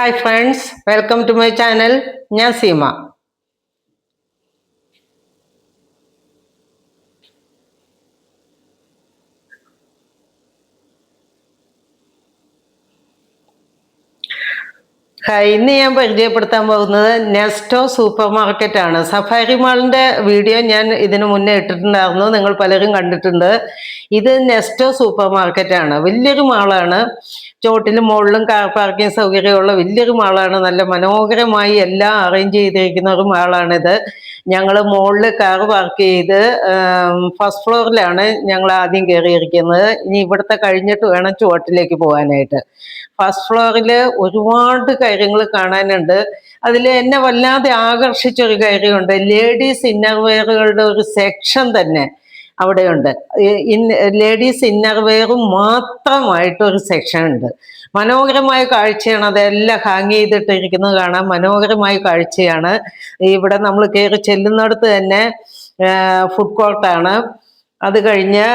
Hi friends, welcome to my channel. ഞാൻ സീമ. ഇന്ന് ഞാൻ പരിചയപ്പെടുത്താൻ പോകുന്നത് നെസ്റ്റോ സൂപ്പർ മാർക്കറ്റ് ആണ്. സഫാരി മാളിന്റെ വീഡിയോ ഞാൻ ഇതിനു മുന്നേ ഇട്ടിട്ടുണ്ടായിരുന്നു, നിങ്ങൾ പലരും കണ്ടിട്ടുണ്ട്. ഇത് നെസ്റ്റോ സൂപ്പർ മാർക്കറ്റ് ആണ്. വലിയൊരു മാളാണ്. ചോട്ടിലും മുകളിലും കാർ പാർക്കിംഗ് സൗകര്യമുള്ള വലിയൊരു മാളാണ്. നല്ല മനോഹരമായി എല്ലാം അറേഞ്ച് ചെയ്തിരിക്കുന്ന ഒരു മാളാണിത്. ഞങ്ങൾ മുകളിൽ കാർ പാർക്ക് ചെയ്ത് ഫസ്റ്റ് ഫ്ലോറിലാണ് ഞങ്ങൾ ആദ്യം കയറിയിരിക്കുന്നത്. ഇനി ഇവിടുത്തെ കഴിഞ്ഞിട്ട് വേണം ചുവട്ടിലേക്ക് പോകാനായിട്ട്. ഫസ്റ്റ് ഫ്ലോറിൽ ഒരുപാട് കാര്യങ്ങൾ കാണാനുണ്ട്. അതിൽ എന്നെ വല്ലാതെ ആകർഷിച്ചൊരു കാര്യമുണ്ട്. ലേഡീസ് ഇന്നർവെയറുകളുടെ ഒരു സെക്ഷൻ തന്നെ അവിടെയുണ്ട്. ലേഡീസ് ഇന്നർവെയറും മാത്രമായിട്ടൊരു സെക്ഷൻ ഉണ്ട്. മനോഹരമായ കാഴ്ചയാണ്. അതെല്ലാം ഹാങ് ചെയ്തിട്ടിരിക്കുന്നത് കാണാൻ മനോഹരമായ കാഴ്ചയാണ്. ഇവിടെ നമ്മൾ കയറി ചെല്ലുന്നിടത്ത് തന്നെ ഫുഡ് കോർട്ടാണ്. അത് കഴിഞ്ഞ്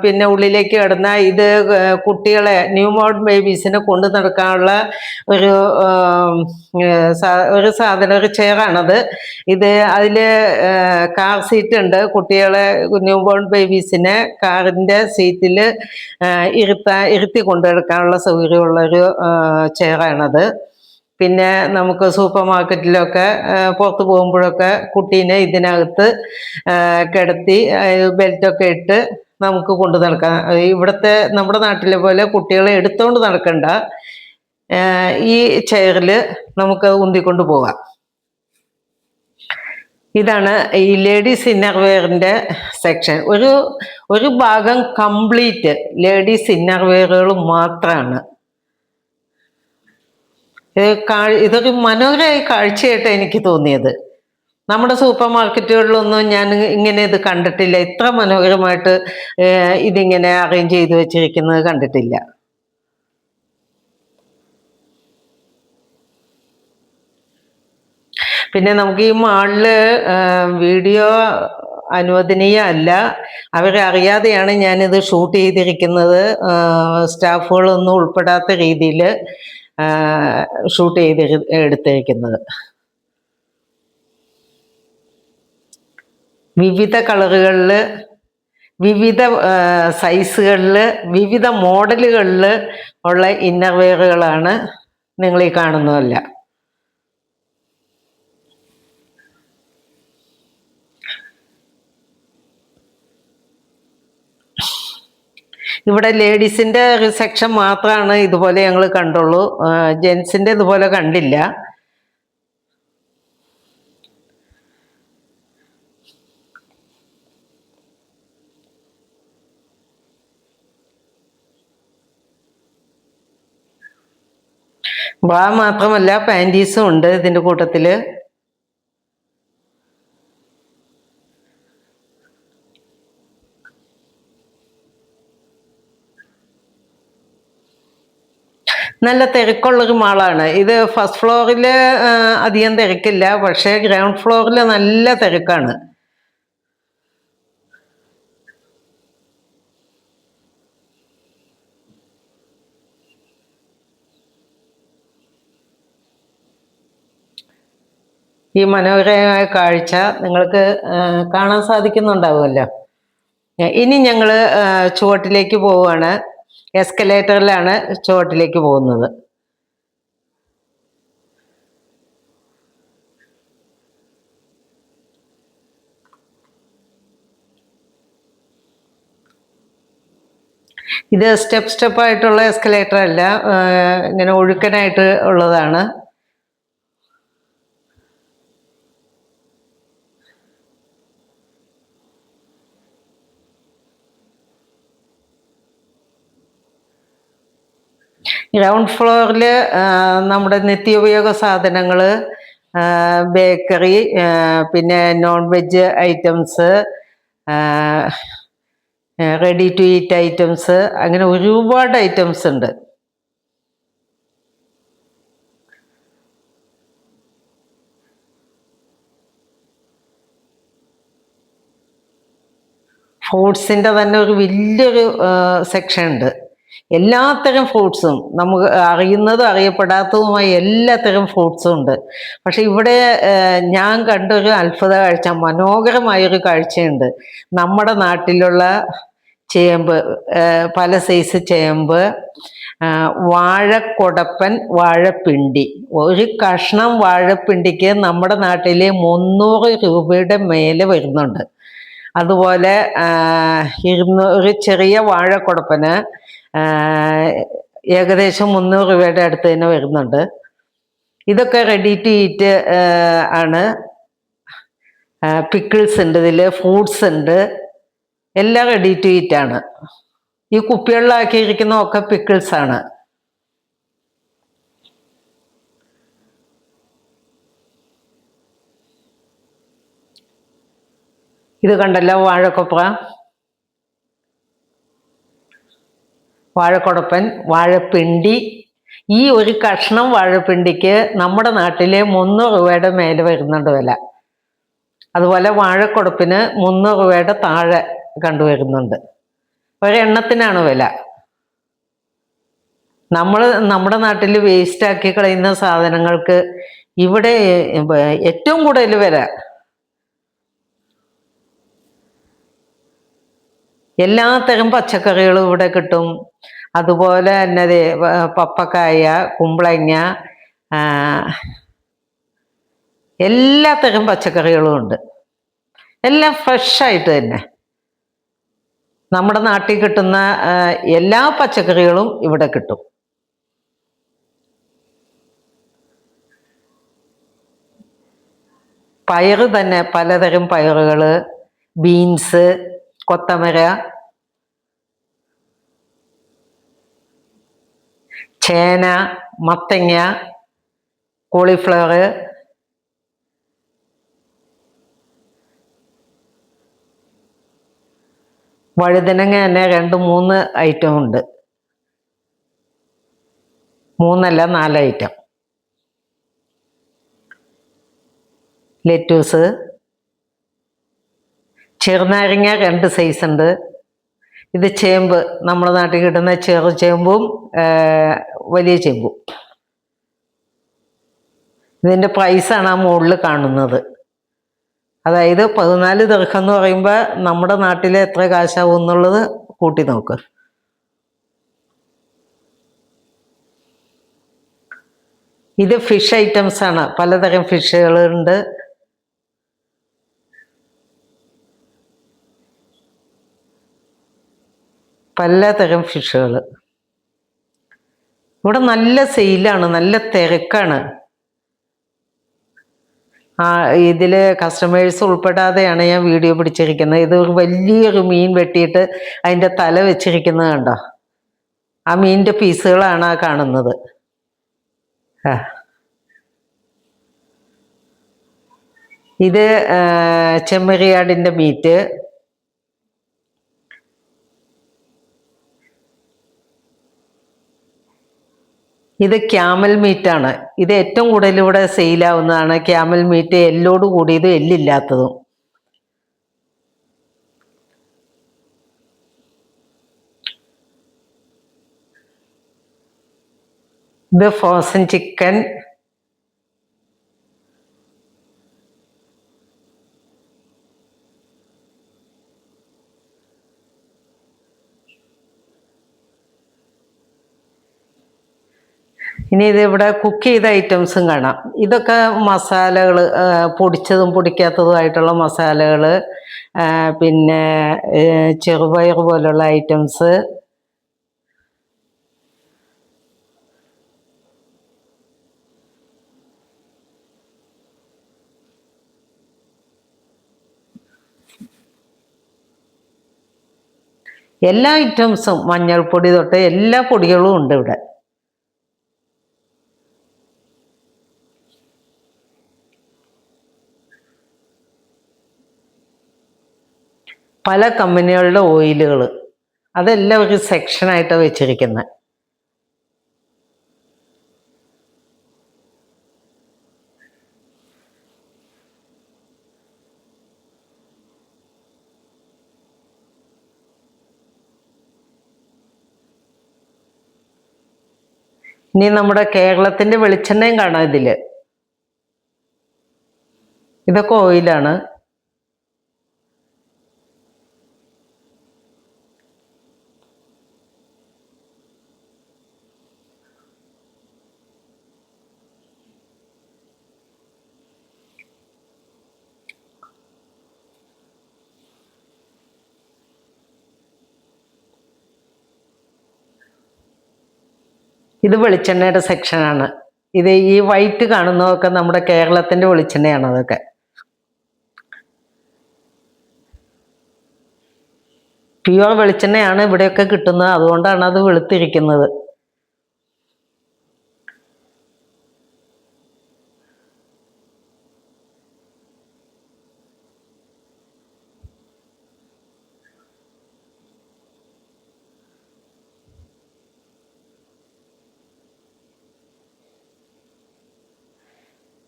പിന്നെ ഉള്ളിലേക്ക് കടന്ന ഇത് കുട്ടികളെ ന്യൂ ബോൺ ബേബീസിനെ കൊണ്ടു നടക്കാനുള്ള ഒരു സാധനം, ഒരു ചെയറാണത്. ഇത് അതിൽ കാർ സീറ്റ് ഉണ്ട്. കുട്ടികളെ ന്യൂ ബോൺ ബേബീസിനെ കാറിൻ്റെ സീറ്റിൽ ഇരുത്തി കൊണ്ടെടുക്കാനുള്ള സൗകര്യമുള്ളൊരു ചെയറാണത്. പിന്നെ നമുക്ക് സൂപ്പർ മാർക്കറ്റിലൊക്കെ പുറത്ത് പോകുമ്പോഴൊക്കെ കുട്ടീനെ ഇതിനകത്ത് കിടത്തി ബെൽറ്റൊക്കെ ഇട്ട് നമുക്ക് കൊണ്ടു നടക്കാം. ഇവിടുത്തെ നമ്മുടെ നാട്ടിലെ പോലെ കുട്ടികളെ എടുത്തുകൊണ്ട് നടക്കണ്ട, ഈ ചെയറിൽ നമുക്ക് ഉന്തിക്കൊണ്ട് പോകാം. ഇതാണ് ഈ ലേഡീസ് ഇന്നർവെയറിൻ്റെ സെക്ഷൻ. ഒരു ഭാഗം കംപ്ലീറ്റ് ലേഡീസ് ഇന്നർവെയറുകൾ മാത്രമാണ്. ഇതൊരു മനോഹരമായ കാഴ്ചയായിട്ട് എനിക്ക് തോന്നിയത്. നമ്മുടെ സൂപ്പർ മാർക്കറ്റുകളിലൊന്നും ഞാൻ ഇങ്ങനെ ഇത് കണ്ടിട്ടില്ല. ഇത്ര മനോഹരമായിട്ട് ഇതിങ്ങനെ അറേഞ്ച് ചെയ്ത് വെച്ചിരിക്കുന്നത് കണ്ടിട്ടില്ല. പിന്നെ നമുക്ക് ഈ മാളില് വീഡിയോ അനുവദനീയമല്ല. അവരറിയാതെയാണ് ഞാനിത് ഷൂട്ട് ചെയ്തിരിക്കുന്നത്. സ്റ്റാഫുകളൊന്നും ഉൾപ്പെടാത്ത രീതിയിൽ ഷൂട്ട് എടുത്തിരിക്കുന്നത്. വിവിധ കളറുകളിൽ, വിവിധ സൈസുകളിൽ, വിവിധ മോഡലുകളിൽ ഉള്ള ഇന്നർവെയറുകളാണ് നിങ്ങൾ ഈ കാണുന്നതല്ല. ഇവിടെ ലേഡീസിൻ്റെ ഒരു സെക്ഷൻ മാത്രമാണ് ഇതുപോലെ ഞങ്ങൾ കണ്ടുള്ളൂ. ജെൻസിൻ്റെ ഇതുപോലെ കണ്ടില്ല. ബ്രാ മാത്രമല്ല പാൻറ്റീസും ഉണ്ട് ഇതിൻ്റെ കൂട്ടത്തിൽ. നല്ല തിരക്കുള്ളൊരു മാളാണ് ഇത്. ഫസ്റ്റ് ഫ്ലോറിൽ അധികം തിരക്കില്ല, പക്ഷേ ഗ്രൗണ്ട് ഫ്ലോറിൽ നല്ല തിരക്കാണ്. ഈ മനോഹരമായ കാഴ്ച നിങ്ങൾക്ക് കാണാൻ സാധിക്കുന്നുണ്ടാവുമല്ലോ. ഇനി ഞങ്ങൾ ചുവട്ടിലേക്ക് പോവുകയാണ്. എസ്കലേറ്ററിലാണ് ചുവട്ടിലേക്ക് പോകുന്നത്. ഇത് സ്റ്റെപ്പായിട്ടുള്ള എസ്കലേറ്റർ അല്ല, ഇങ്ങനെ ഒഴുക്കനായിട്ട് ഉള്ളതാണ്. ഗ്രൗണ്ട് ഫ്ലോറിൽ നമ്മുടെ നിത്യോപയോഗ സാധനങ്ങൾ, ബേക്കറി, പിന്നെ non veg items, ready to eat items, അങ്ങനെ ഒരുപാട് ഐറ്റംസ് ഉണ്ട്. ഫ്രൂട്ട്സിൻ്റെ തന്നെ ഒരു വലിയൊരു സെക്ഷൻ ഉണ്ട്. എല്ലാത്തരം ഫ്രൂട്ട്സും നമുക്ക് അറിയുന്നതും അറിയപ്പെടാത്തതുമായ എല്ലാത്തരം ഫ്രൂട്ട്സും ഉണ്ട്. പക്ഷെ ഇവിടെ ഞാൻ കണ്ടൊരു അത്ഭുത കാഴ്ച, മനോഹരമായൊരു കാഴ്ചയുണ്ട്. നമ്മുടെ നാട്ടിലുള്ള ചേമ്പ്, പല സൈസ് ചേമ്പ്, വാഴക്കൊടപ്പൻ, വാഴപ്പിണ്ടി. ഒരു കഷ്ണം വാഴപ്പിണ്ടിക്ക് നമ്മുടെ നാട്ടിലെ 300 രൂപയുടെ മേലെ വരുന്നുണ്ട്. അതുപോലെ ഒരു ചെറിയ വാഴക്കൊടപ്പന് ഏകദേശം 300 രൂപയുടെ അടുത്ത് തന്നെ വരുന്നുണ്ട്. ഇതൊക്കെ റെഡി ടു ഈറ്റ് ആണ്. പിക്കിൾസ് ഉണ്ട്, ഇതിൽ ഫ്രൂട്ട്സ് ഉണ്ട്, എല്ലാം റെഡി ടു ഈറ്റ് ആണ്. ഈ കുപ്പികളിലാക്കിയിരിക്കുന്നതൊക്കെ പിക്കിൾസ് ആണ്. ഇത് കണ്ടല്ലോ, വാഴക്കൊപ്ര, വാഴക്കൊടപ്പൻ, വാഴപ്പിണ്ടി. ഈ ഒരു കഷ്ണം വാഴപ്പിണ്ടിക്ക് നമ്മുടെ നാട്ടിലെ 300 രൂപയുടെ മേലെ വരുന്നുണ്ട് വില. അതുപോലെ വാഴക്കൊടപ്പിന് 300 രൂപയുടെ താഴെ കണ്ടുവരുന്നുണ്ട്. ഒരെണ്ണത്തിനാണ് വില. നമ്മുടെ നാട്ടിൽ വേസ്റ്റ് ആക്കി കളയുന്ന സാധനങ്ങൾക്ക് ഇവിടെ ഏറ്റവും കൂടുതൽ വില. എല്ലാത്തരം പച്ചക്കറികളും ഇവിടെ കിട്ടും. അതുപോലെ തന്നെ പപ്പക്കായ, കുമ്പളങ്ങ, എല്ലാത്തരം പച്ചക്കറികളും ഉണ്ട്. എല്ലാം ഫ്രഷായിട്ട് തന്നെ നമ്മുടെ നാട്ടിൽ കിട്ടുന്ന എല്ലാ പച്ചക്കറികളും ഇവിടെ കിട്ടും. പയറ് തന്നെ പലതരം പയറുകൾ, ബീൻസ്, കൊത്തമര, ചേന, മത്തങ്ങ, കോളിഫ്ലവർ, വഴുതനങ്ങ തന്നെ 2-3 ഐറ്റം ഉണ്ട്. 3 അല്ല 4 ഐറ്റം. ലെറ്റൂസ്, ചെറുനാരങ്ങ 2 സൈസ് ഉണ്ട്. ഇത് ചേമ്പ്, നമ്മുടെ നാട്ടിൽ കിട്ടുന്ന ചെറു ചേമ്പും വലിയ ചേമ്പും. ഇതിൻ്റെ പ്രൈസാണ് ആ മുകളിൽ കാണുന്നത്. അതായത് 14 ദിർഹം എന്ന് പറയുമ്പോൾ നമ്മുടെ നാട്ടിലെ എത്ര കാശാവും എന്നുള്ളത് കൂട്ടി നോക്ക്. ഇത് ഫിഷ് ഐറ്റംസ് ആണ്. പലതരം ഫിഷുകളുണ്ട്. പലതരം ഫിഷുകൾ. ഇവിടെ നല്ല സെയിലാണ്, നല്ല തിരക്കാണ്. ഇതിൽ കസ്റ്റമേഴ്സ് ഉൾപ്പെടാതെയാണ് ഞാൻ വീഡിയോ പിടിച്ചിരിക്കുന്നത്. ഇത് ഒരു വലിയൊരു മീൻ വെട്ടിയിട്ട് അതിൻ്റെ തല വെച്ചിരിക്കുന്നത് കണ്ടോ? ആ മീനിൻ്റെ പീസുകളാണ് ആ കാണുന്നത്. ഇത് ചെമ്മരിയാടിൻ്റെ മീറ്റ്. ഇത് ക്യാമൽ മീറ്റാണ്. ഇത് ഏറ്റവും കൂടുതൽ ഇവിടെ സെയിലാവുന്നതാണ് ക്യാമൽ മീറ്റ്, എല്ലോട് കൂടിയതും എല്ലില്ലാത്തതും. ഇത് ഫ്രോസൺ ചിക്കൻ. ഇനി ഇത് ഇവിടെ കുക്ക് ചെയ്ത ഐറ്റംസും കാണാം. ഇതൊക്കെ മസാലകൾ, പൊടിച്ചതും പൊടിക്കാത്തതുമായിട്ടുള്ള മസാലകൾ, പിന്നെ ചെറുപയർ പോലുള്ള ഐറ്റംസ്, എല്ലാ ഐറ്റംസും, മഞ്ഞൾപ്പൊടി തൊട്ട് എല്ലാ പൊടികളും ഉണ്ട് ഇവിടെ. പല കമ്പനികളുടെ ഓയിലുകൾ, അതെല്ലാം ഒരു സെക്ഷനായിട്ടാണ് വെച്ചിരിക്കുന്നത്. ഇനി നമ്മുടെ കേരളത്തിന്റെ വെളിച്ചെണ്ണയും കാണാം ഇതില്. ഇതൊക്കെ ഓയിലാണ്. ഇത് വെളിച്ചെണ്ണയുടെ സെക്ഷനാണ്. ഇത് ഈ വൈറ്റ് കാണുന്നതൊക്കെ നമ്മുടെ കേരളത്തിന്റെ വെളിച്ചെണ്ണയാണ്. അതൊക്കെ പ്യുവർ വെളിച്ചെണ്ണയാണ് ഇവിടെയൊക്കെ കിട്ടുന്നത്. അതുകൊണ്ടാണ് അത് വെളുത്തിരിക്കുന്നത്.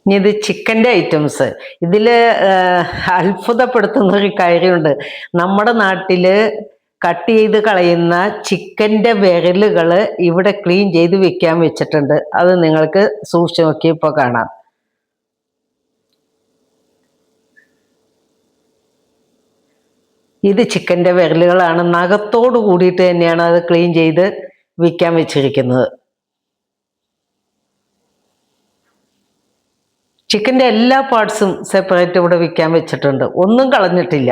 ഇനി ഇത് ചിക്കൻ്റെ ഐറ്റംസ്. ഇതിൽ അത്ഭുതപ്പെടുത്തുന്ന ഒരു കാര്യമുണ്ട്. നമ്മുടെ നാട്ടിൽ കട്ട് ചെയ്ത് കളയുന്ന ചിക്കൻ്റെ വിരലുകൾ ഇവിടെ ക്ലീൻ ചെയ്ത് വെക്കാൻ വെച്ചിട്ടുണ്ട്. അത് നിങ്ങൾക്ക് സൂക്ഷിച്ച് നോക്കി ഇപ്പോൾ കാണാം. ഇത് ചിക്കൻ്റെ വിരലുകളാണ്. നഖത്തോട് കൂടിയിട്ട് തന്നെയാണ് അത് ക്ലീൻ ചെയ്ത് വിൽക്കാൻ വെച്ചിരിക്കുന്നത്. ചിക്കൻ്റെ എല്ലാ പാർട്സും സെപ്പറേറ്റ് ഇവിടെ വിൽക്കാൻ വെച്ചിട്ടുണ്ട്. ഒന്നും കളഞ്ഞിട്ടില്ല.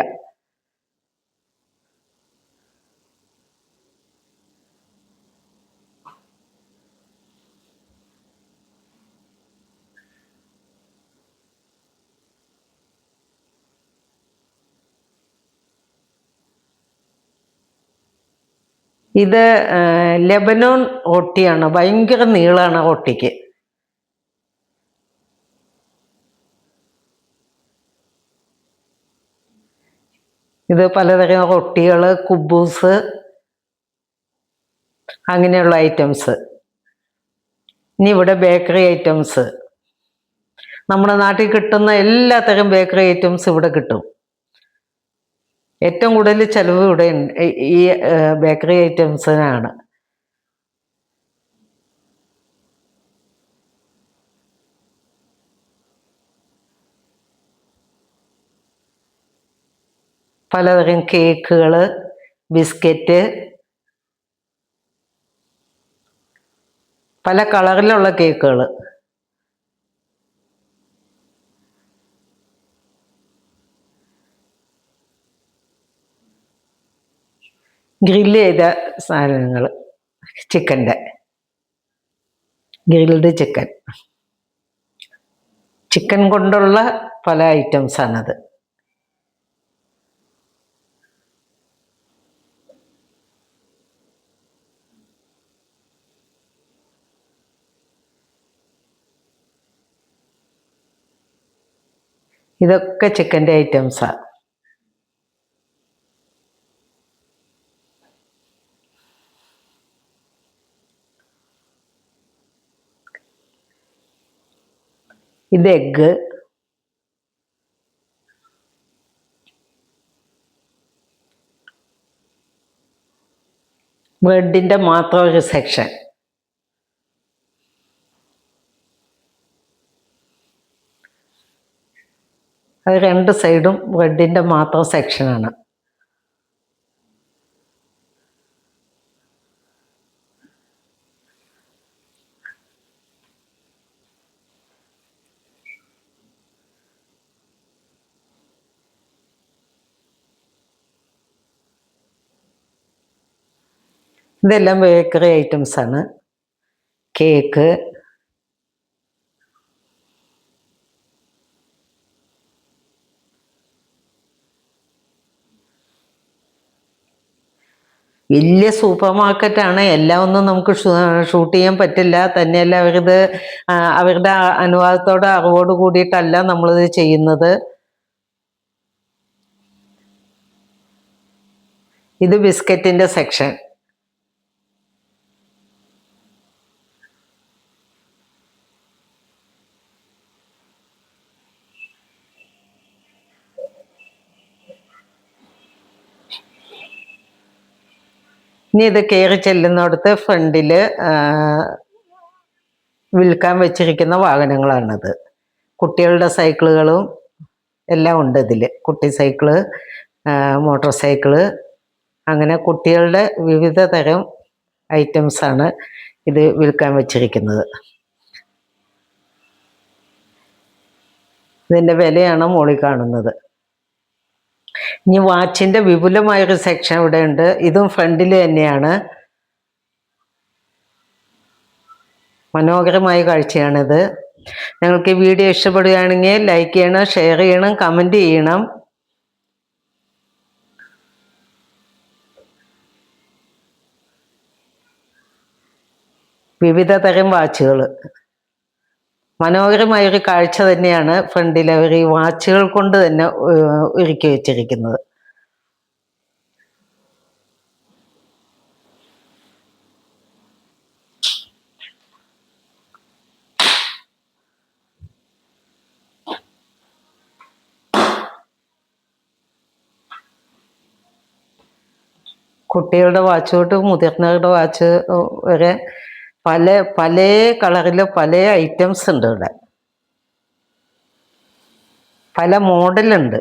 ഇത് ലെബനോൺ റൊട്ടിയാണ്. ഭയങ്കര നീളമാണ് റൊട്ടിക്ക്. ഇത് പലതരം റൊട്ടികൾ, കുബൂസ്, അങ്ങനെയുള്ള ഐറ്റംസ്. ഇനി ഇവിടെ ബേക്കറി ഐറ്റംസ്. നമ്മുടെ നാട്ടിൽ കിട്ടുന്ന എല്ലാത്തരം ബേക്കറി ഐറ്റംസ് ഇവിടെ കിട്ടും. ഏറ്റവും കൂടുതൽ ചെലവ് ഇവിടെ ഈ ബേക്കറി ഐറ്റംസിനാണ്. പലതരം കേക്കുകൾ, ബിസ്ക്കറ്റ്, പല കളറിലുള്ള കേക്കുകൾ. ഗ്രില്ല് ചെയ്ത സാധനങ്ങൾ, ചിക്കൻ്റെ ഗ്രിൽഡ് ചിക്കൻ, ചിക്കൻ കൊണ്ടുള്ള പല ഐറ്റംസാണത്. ഇതൊക്കെ ചിക്കൻ്റെ ഐറ്റംസാണ്. ഇത് എഗ്ഗ്, ബ്രെഡിൻ്റെ മാത്രം ഒരു സെക്ഷൻ. അത് രണ്ട് സൈഡും ബ്രെഡിൻ്റെ മാത്രം സെക്ഷനാണ്. ഇതെല്ലാം ബേക്കറി ഐറ്റംസാണ്. കേക്ക്, വലിയ സൂപ്പർ മാർക്കറ്റാണ്. എല്ലാം ഒന്നും നമുക്ക് ഷൂട്ട് ചെയ്യാൻ പറ്റില്ല. തന്നെയല്ല അവരുടെ അനുവാദത്തോടെ അറിവോട് കൂടിയിട്ടല്ല നമ്മളിത് ചെയ്യുന്നത്. ഇത് ബിസ്ക്കറ്റിൻ്റെ സെക്ഷൻ. ഇനി ഇത് കയറി ചെല്ലുന്നിടത്ത് ഫ്രണ്ടിൽ വിൽക്കാൻ വെച്ചിരിക്കുന്ന വാഹനങ്ങളാണിത്. കുട്ടികളുടെ സൈക്കിളുകളും എല്ലാം ഉണ്ട് ഇതിൽ. കുട്ടി സൈക്കിള്, മോട്ടോർ സൈക്കിള്, അങ്ങനെ കുട്ടികളുടെ വിവിധ തരം ഐറ്റംസാണ് ഇത് വിൽക്കാൻ വെച്ചിരിക്കുന്നത്. ഇതിൻ്റെ വിലയാണ് മുകളിൽ കാണുന്നത്. ഇനി വാച്ചിൻ്റെ വിപുലമായൊരു സെക്ഷൻ ഇവിടെ ഉണ്ട്. ഇതും ഫ്രണ്ടിൽ തന്നെയാണ്. മനോഹരമായ കാഴ്ചയാണിത്. നിങ്ങൾക്ക് ഈ വീഡിയോ ഇഷ്ടപ്പെടുകയാണെങ്കിൽ ലൈക്ക് ചെയ്യണം, ഷെയർ ചെയ്യണം, കമൻറ്റ് ചെയ്യണം. വിവിധ തരം വാച്ചുകൾ, മനോഹരമായൊരു കാഴ്ച തന്നെയാണ് ഫ്രണ്ടിൽ അവർ ഈ വാച്ചുകൾ കൊണ്ട് തന്നെ ഒരുക്കി വെച്ചിരിക്കുന്നത്. കുട്ടികളുടെ വാച്ച് തൊട്ട് മുതിർന്നവരുടെ വാച്ച് വരെ പല പല കളറിൽ പല ഐറ്റംസ് ഉണ്ട് ഇവിടെ. പല മോഡലുണ്ട്.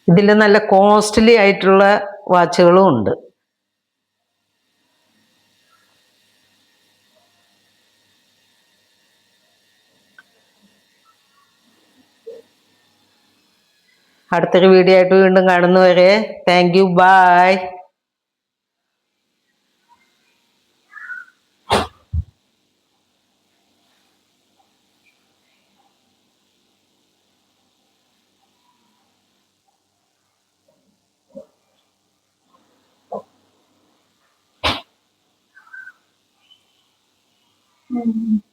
ഇതിൽ നല്ല കോസ്റ്റ്ലി ആയിട്ടുള്ള വാച്ചുകളും ഉണ്ട്. അടുത്തൊരു വീഡിയോ ആയിട്ട് വീണ്ടും കാണുന്നവരെ താങ്ക് യു, ബൈ. Mm-hmm.